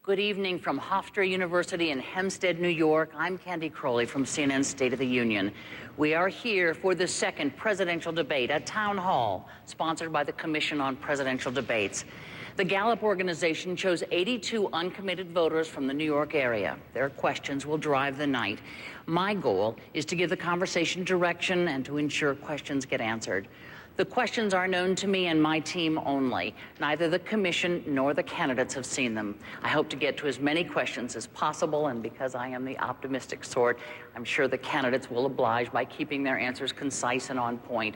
Good evening from Hofstra University in Hempstead, New York. I'm Candy Crowley from CNN's State of the Union. We are here for the second presidential debate at Town Hall, sponsored by the Commission on Presidential Debates. The Gallup organization chose 82 uncommitted voters from the New York area. Their questions will drive the night. My goal is to give the conversation direction and to ensure questions get answered. The questions are known to me and my team only. Neither the commission nor the candidates have seen them. I hope to get to as many questions as possible, and because I am the optimistic sort, I'm sure the candidates will oblige by keeping their answers concise and on point.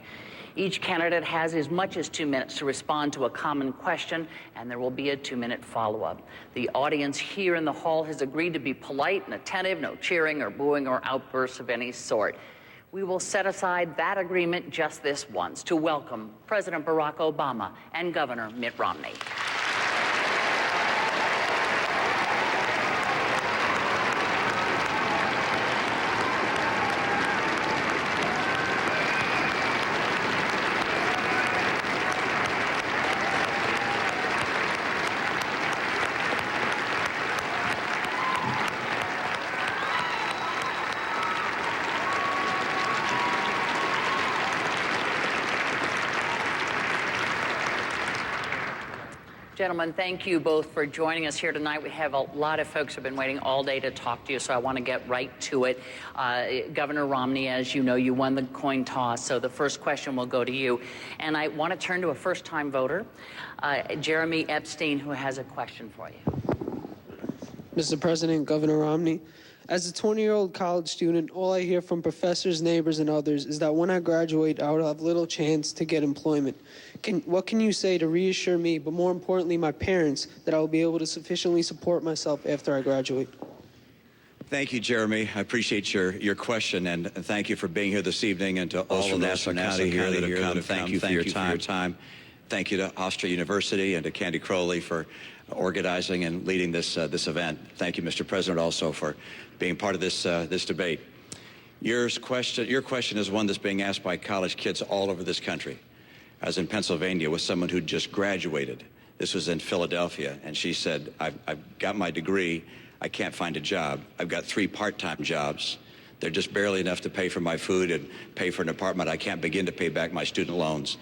Each candidate has as much as 2 minutes to respond to a common question, and there will be a 2-minute follow-up. The audience here in the hall has agreed to be polite and attentive, no cheering or booing or outbursts of any sort. We will set aside that agreement just this once to welcome President Barack Obama and Governor Mitt Romney. Gentlemen, thank you both for joining us here tonight. We have a lot of folks who have been waiting all day to talk to you, so I want to get right to it. Governor Romney, as you know, you won the coin toss, so the first question will go to you. And I want to turn to a first-time voter, Jeremy Epstein, who has a question for you. Mr. President, Governor Romney, as a 20-year-old college student, all I hear from professors, neighbors, and others is that when I graduate, I will have little chance to get employment. What can you say to reassure me, but more importantly, my parents, that I will be able to sufficiently support myself after I graduate? Thank you, Jeremy. I appreciate your question, and thank you for being here this evening, and to all of Nassau County here that have come. Thank you for your time. Thank you to Hofstra University and to Candy Crowley for organizing and leading this event. Thank you, Mr. President, also for being part of this debate. Your question is one that's being asked by college kids all over this country. I was in Pennsylvania with someone who just graduated. This was in Philadelphia, and she said, I've got my degree, I can't find a job. I've got 3 part-time jobs. They're just barely enough to pay for my food and pay for an apartment. I can't begin to pay back my student loans.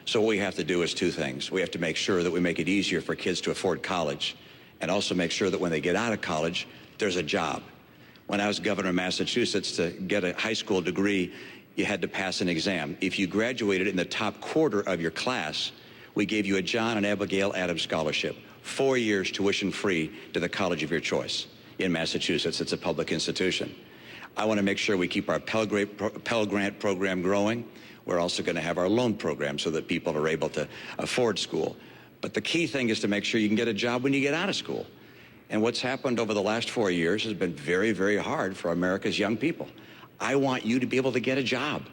So what we have to do is 2 things. We have to make sure that we make it easier for kids to afford college, and also make sure that when they get out of college, there's a job. When I was governor of Massachusetts, to get a high school degree, you had to pass an exam. If you graduated in the top quarter of your class, we gave you a John and Abigail Adams scholarship, 4 years tuition free to the college of your choice in Massachusetts. It's a public institution. I want to make sure we keep our Pell Grant program growing. We're also going to have our loan program so that people are able to afford school. But the key thing is to make sure you can get a job when you get out of school. And what's happened over the last 4 years has been very, very hard for America's young people. I want you to be able to get a job.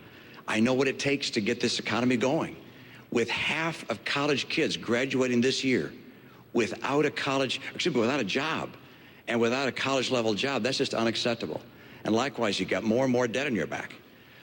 I know what it takes to get this economy going. With half of college kids graduating this year without a job and without a college-level job, that's just unacceptable. And likewise, you've got more and more debt on your back.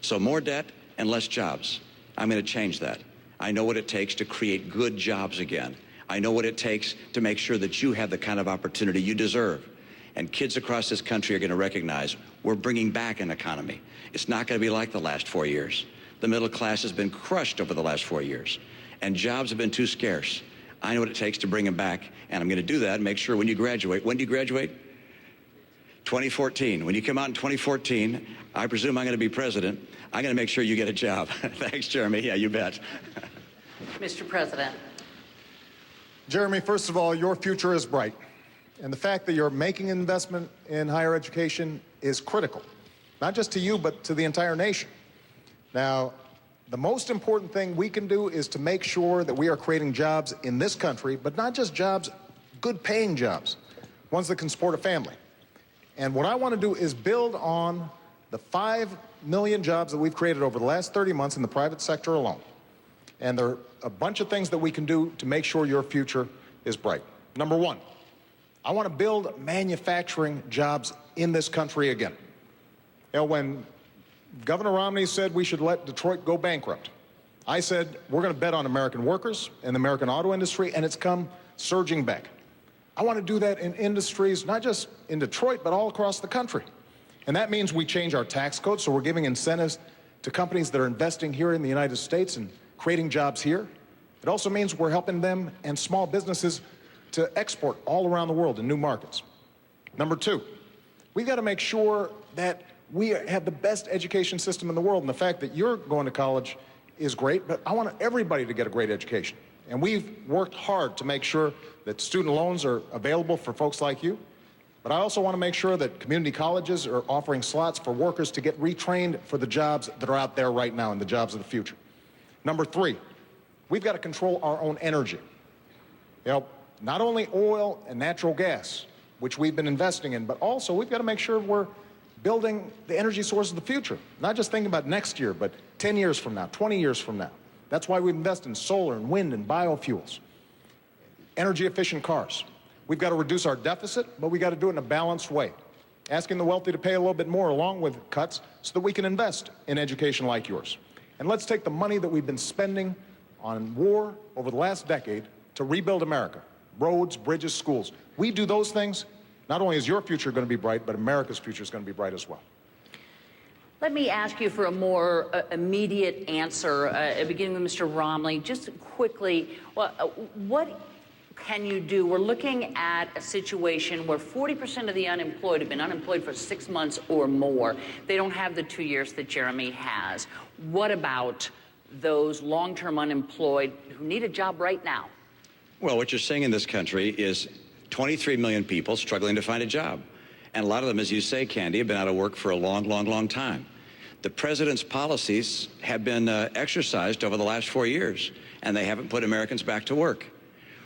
So more debt and less jobs. I'm going to change that. I know what it takes to create good jobs again. I know what it takes to make sure that you have the kind of opportunity you deserve. And kids across this country are going to recognize we're bringing back an economy. It's not going to be like the last 4 years. The middle class has been crushed over the last 4 years, and jobs have been too scarce. I know what it takes to bring them back, and I'm going to do that and make sure when you graduate. When do you graduate? 2014. When you come out in 2014, I presume I'm going to be president. I'm going to make sure you get a job. Thanks, Jeremy. Yeah, you bet. Mr. President. Jeremy, first of all, your future is bright. And the fact that you're making an investment in higher education is critical, not just to you, but to the entire nation. Now, the most important thing we can do is to make sure that we are creating jobs in this country, but not just jobs, good paying jobs, ones that can support a family. And what I want to do is build on the 5 million jobs that we've created over the last 30 months in the private sector alone. And there are a bunch of things that we can do to make sure your future is bright. Number 1, I want to build manufacturing jobs in this country again. You know, when Governor Romney said we should let Detroit go bankrupt, I said we're going to bet on American workers and the American auto industry, and it's come surging back. I want to do that in industries, not just in Detroit, but all across the country. And that means we change our tax code, so we're giving incentives to companies that are investing here in the United States and creating jobs here. It also means we're helping them and small businesses to export all around the world in new markets. Number two, we've got to make sure that we have the best education system in the world. And the fact that you're going to college is great, but I want everybody to get a great education. And we've worked hard to make sure that student loans are available for folks like you. But I also want to make sure that community colleges are offering slots for workers to get retrained for the jobs that are out there right now and the jobs of the future. Number three, we've got to control our own energy. You know, not only oil and natural gas, which we've been investing in, but also we've got to make sure we're building the energy sources of the future. Not just thinking about next year, but 10 years from now, 20 years from now. That's why we invest in solar and wind and biofuels, energy-efficient cars. We've got to reduce our deficit, but we've got to do it in a balanced way, asking the wealthy to pay a little bit more along with cuts so that we can invest in education like yours. And let's take the money that we've been spending on war over the last decade to rebuild America, roads, bridges, schools. We do those things, not only is your future going to be bright, but America's future is going to be bright as well. Let me ask you for a more immediate answer, beginning with Mr. Romney. Just quickly, what can you do? We're looking at a situation where 40% of the unemployed have been unemployed for 6 months or more. They don't have the 2 years that Jeremy has. What about those long-term unemployed who need a job right now? Well, what you're seeing in this country is 23 million people struggling to find a job. And a lot of them, as you say, Candy, have been out of work for a long, long, long time. The president's policies have been exercised over the last 4 years, and they haven't put Americans back to work.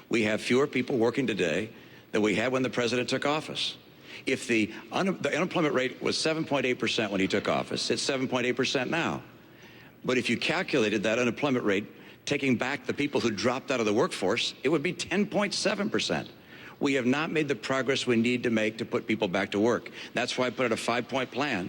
We have fewer people working today than we had when the president took office. If the unemployment rate was 7.8% when he took office, it's 7.8% now. But if you calculated that unemployment rate, taking back the people who dropped out of the workforce, it would be 10.7%. We have not made the progress we need to make to put people back to work. That's why I put out a 5-point plan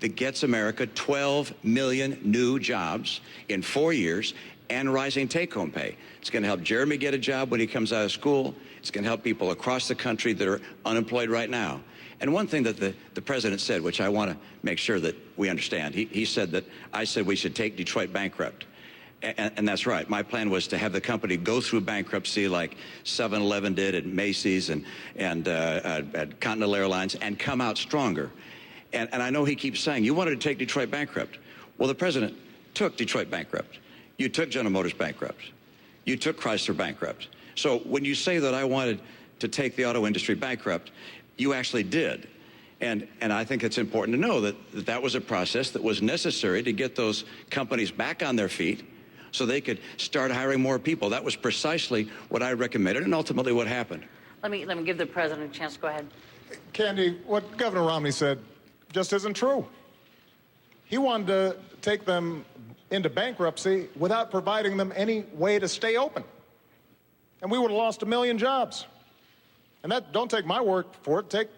that gets America 12 million new jobs in 4 years and rising take-home pay. It's going to help Jeremy get a job when he comes out of school. It's going to help people across the country that are unemployed right now. And one thing that the president said, which I want to make sure that we understand, he said that I said we should take Detroit bankrupt. And that's right. My plan was to have the company go through bankruptcy like 7-Eleven did at Macy's and at Continental Airlines and come out stronger. And I know he keeps saying, you wanted to take Detroit bankrupt. Well, the president took Detroit bankrupt. You took General Motors bankrupt. You took Chrysler bankrupt. So when you say that I wanted to take the auto industry bankrupt, you actually did. And I think it's important to know that was a process that was necessary to get those companies back on their feet so they could start hiring more people. That was precisely what I recommended and ultimately what happened. Let me give the president a chance to go ahead. Candy, what Governor Romney said just isn't true. He wanted to take them into bankruptcy without providing them any way to stay open. And we would have lost 1 million jobs. And that, don't take my word for it, take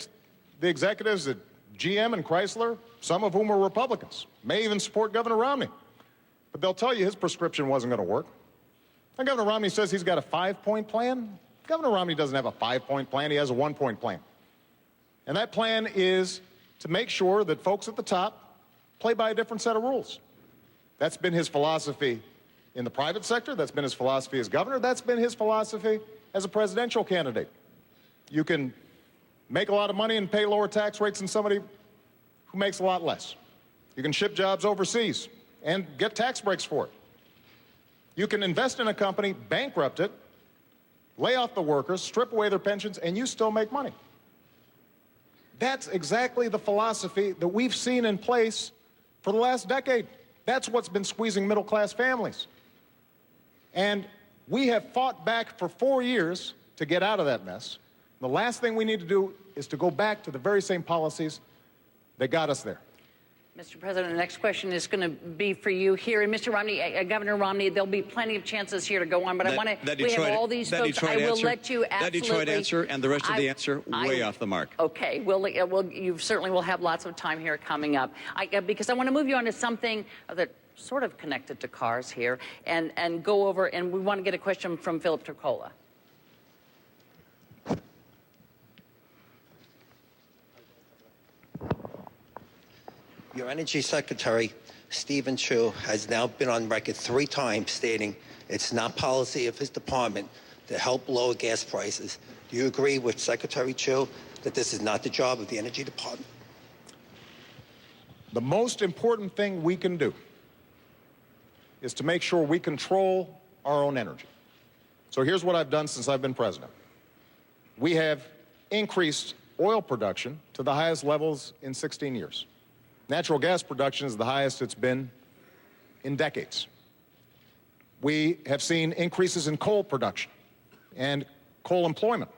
the executives at GM and Chrysler, some of whom are Republicans, may even support Governor Romney. But they'll tell you his prescription wasn't going to work. And Governor Romney says he's got a 5-point plan. Governor Romney doesn't have a 5-point plan, he has a 1-point plan. And that plan is to make sure that folks at the top play by a different set of rules. That's been his philosophy in the private sector, that's been his philosophy as governor, that's been his philosophy as a presidential candidate. You can make a lot of money and pay lower tax rates than somebody who makes a lot less. You can ship jobs overseas and get tax breaks for it. You can invest in a company, bankrupt it, lay off the workers, strip away their pensions, and you still make money. That's exactly the philosophy that we've seen in place for the last decade. That's what's been squeezing middle-class families. And we have fought back for 4 years to get out of that mess. The last thing we need to do is to go back to the very same policies that got us there. Mr. President, the next question is going to be for you here. And Mr. Romney, Governor Romney, there'll be plenty of chances here to go on, but I want to, we have all these folks. I will let you absolutely. That Detroit answer and the rest of the answer way off the mark. Okay, you certainly will have lots of time here coming up. Because I want to move you on to something that sort of connected to cars here and go over, and we want to get a question from Philip Turcola. Your Energy Secretary, Stephen Chu, has now been on record 3 times stating it's not policy of his department to help lower gas prices. Do you agree with Secretary Chu that this is not the job of the Energy Department? The most important thing we can do is to make sure we control our own energy. So here's what I've done since I've been president. We have increased oil production to the highest levels in 16 years. Natural gas production is the highest it's been in decades. We have seen increases in coal production and coal employment.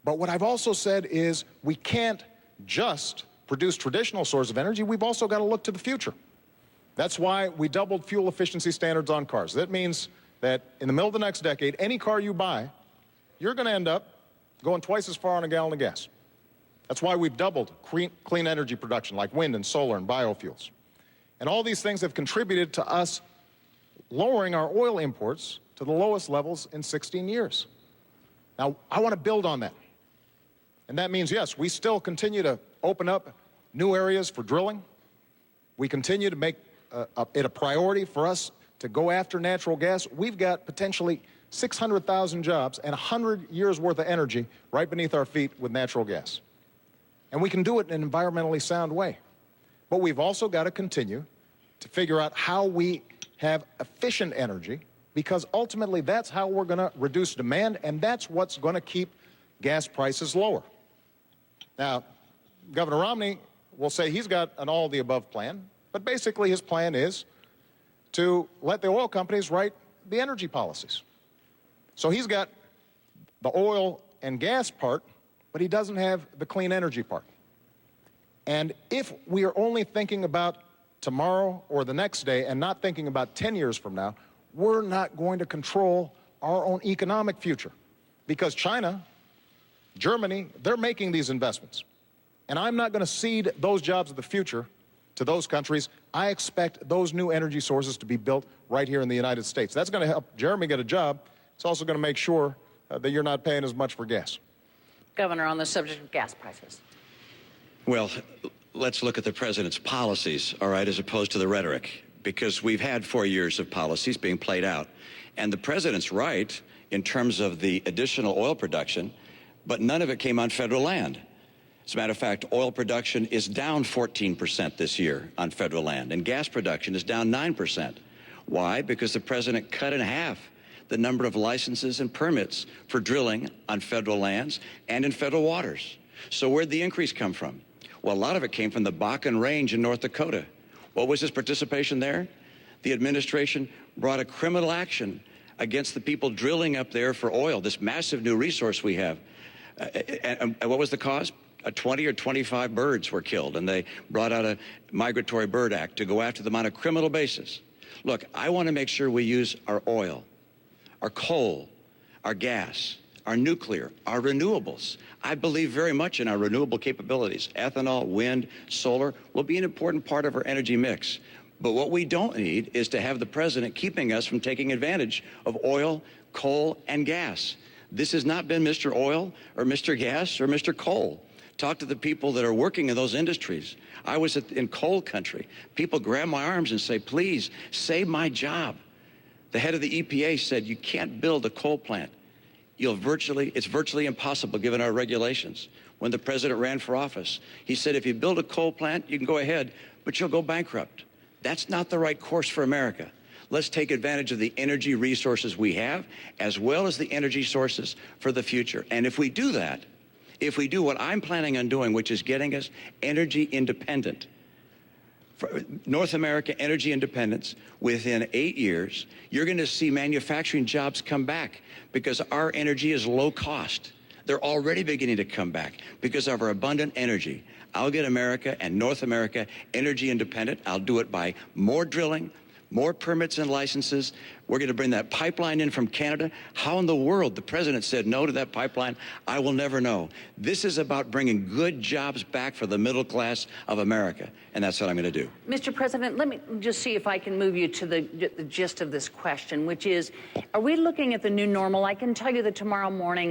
But what I've also said is we can't just produce traditional sources of energy. We've also got to look to the future. That's why we doubled fuel efficiency standards on cars. That means that in the middle of the next decade, any car you buy, you're going to end up going twice as far on a gallon of gas. That's why we've doubled clean energy production like wind and solar and biofuels. And all these things have contributed to us lowering our oil imports to the lowest levels in 16 years. Now, I want to build on that. And that means, yes, we still continue to open up new areas for drilling. We continue to make it a priority for us to go after natural gas. We've got potentially 600,000 jobs and 100 years worth of energy right beneath our feet with natural gas. And we can do it in an environmentally sound way. But we've also got to continue to figure out how we have efficient energy, because ultimately that's how we're going to reduce demand, and that's what's going to keep gas prices lower. Now, Governor Romney will say he's got an all-of-the-above plan, but basically his plan is to let the oil companies write the energy policies. So he's got the oil and gas part, but he doesn't have the clean energy part. And if we are only thinking about tomorrow or the next day and not thinking about 10 years from now, we're not going to control our own economic future. Because China, Germany, they're making these investments. And I'm not going to cede those jobs of the future to those countries. I expect those new energy sources to be built right here in the United States. That's going to help Jeremy get a job. It's also going to make sure that you're not paying as much for gas. Governor, on the subject of gas prices. Well, let's look at the president's policies, all right, as opposed to the rhetoric, because we've had 4 years of policies being played out. And the president's right in terms of the additional oil production, but none of it came on federal land. As a matter of fact, oil production is down 14% this year on federal land, and gas production is down 9%. Why? Because the president cut in half the number of licenses and permits for drilling on federal lands and in federal waters. So where'd the increase come from? Well, a lot of it came from the Bakken Range in North Dakota. What was his participation there? The administration brought a criminal action against the people drilling up there for oil, this massive new resource we have. And what was the cause? 20 or 25 birds were killed, and they brought out a Migratory Bird Act to go after them on a criminal basis. Look, I want to make sure we use our oil, our coal, our gas, our nuclear, our renewables. I believe very much in our renewable capabilities. Ethanol, wind, solar will be an important part of our energy mix. But what we don't need is to have the president keeping us from taking advantage of oil, coal, and gas. This has not been Mr. Oil or Mr. Gas or Mr. Coal. Talk to the people that are working in those industries. I was in coal country. People grab my arms and say, please, save my job. The head of the EPA said, you can't build a coal plant. It's virtually impossible given our regulations. When the president ran for office, he said, if you build a coal plant, you can go ahead, but you'll go bankrupt. That's not the right course for America. Let's take advantage of the energy resources we have, as well as the energy sources for the future. And if we do that, if we do what I'm planning on doing, which is getting us energy independent, for North America energy independence, within 8 years, you're going to see manufacturing jobs come back because our energy is low cost. They're already beginning to come back because of our abundant energy. I'll get America and North America energy independent. I'll do it by more drilling, more permits and licenses. We're going to bring that pipeline in from Canada. How in the world the president said no to that pipeline, I will never know. This is about bringing good jobs back for the middle class of America, and that's what I'm going to do. Mr. President, let me just see if I can move you to the gist of this question, which is, are we looking at the new normal? I can tell you that tomorrow morning,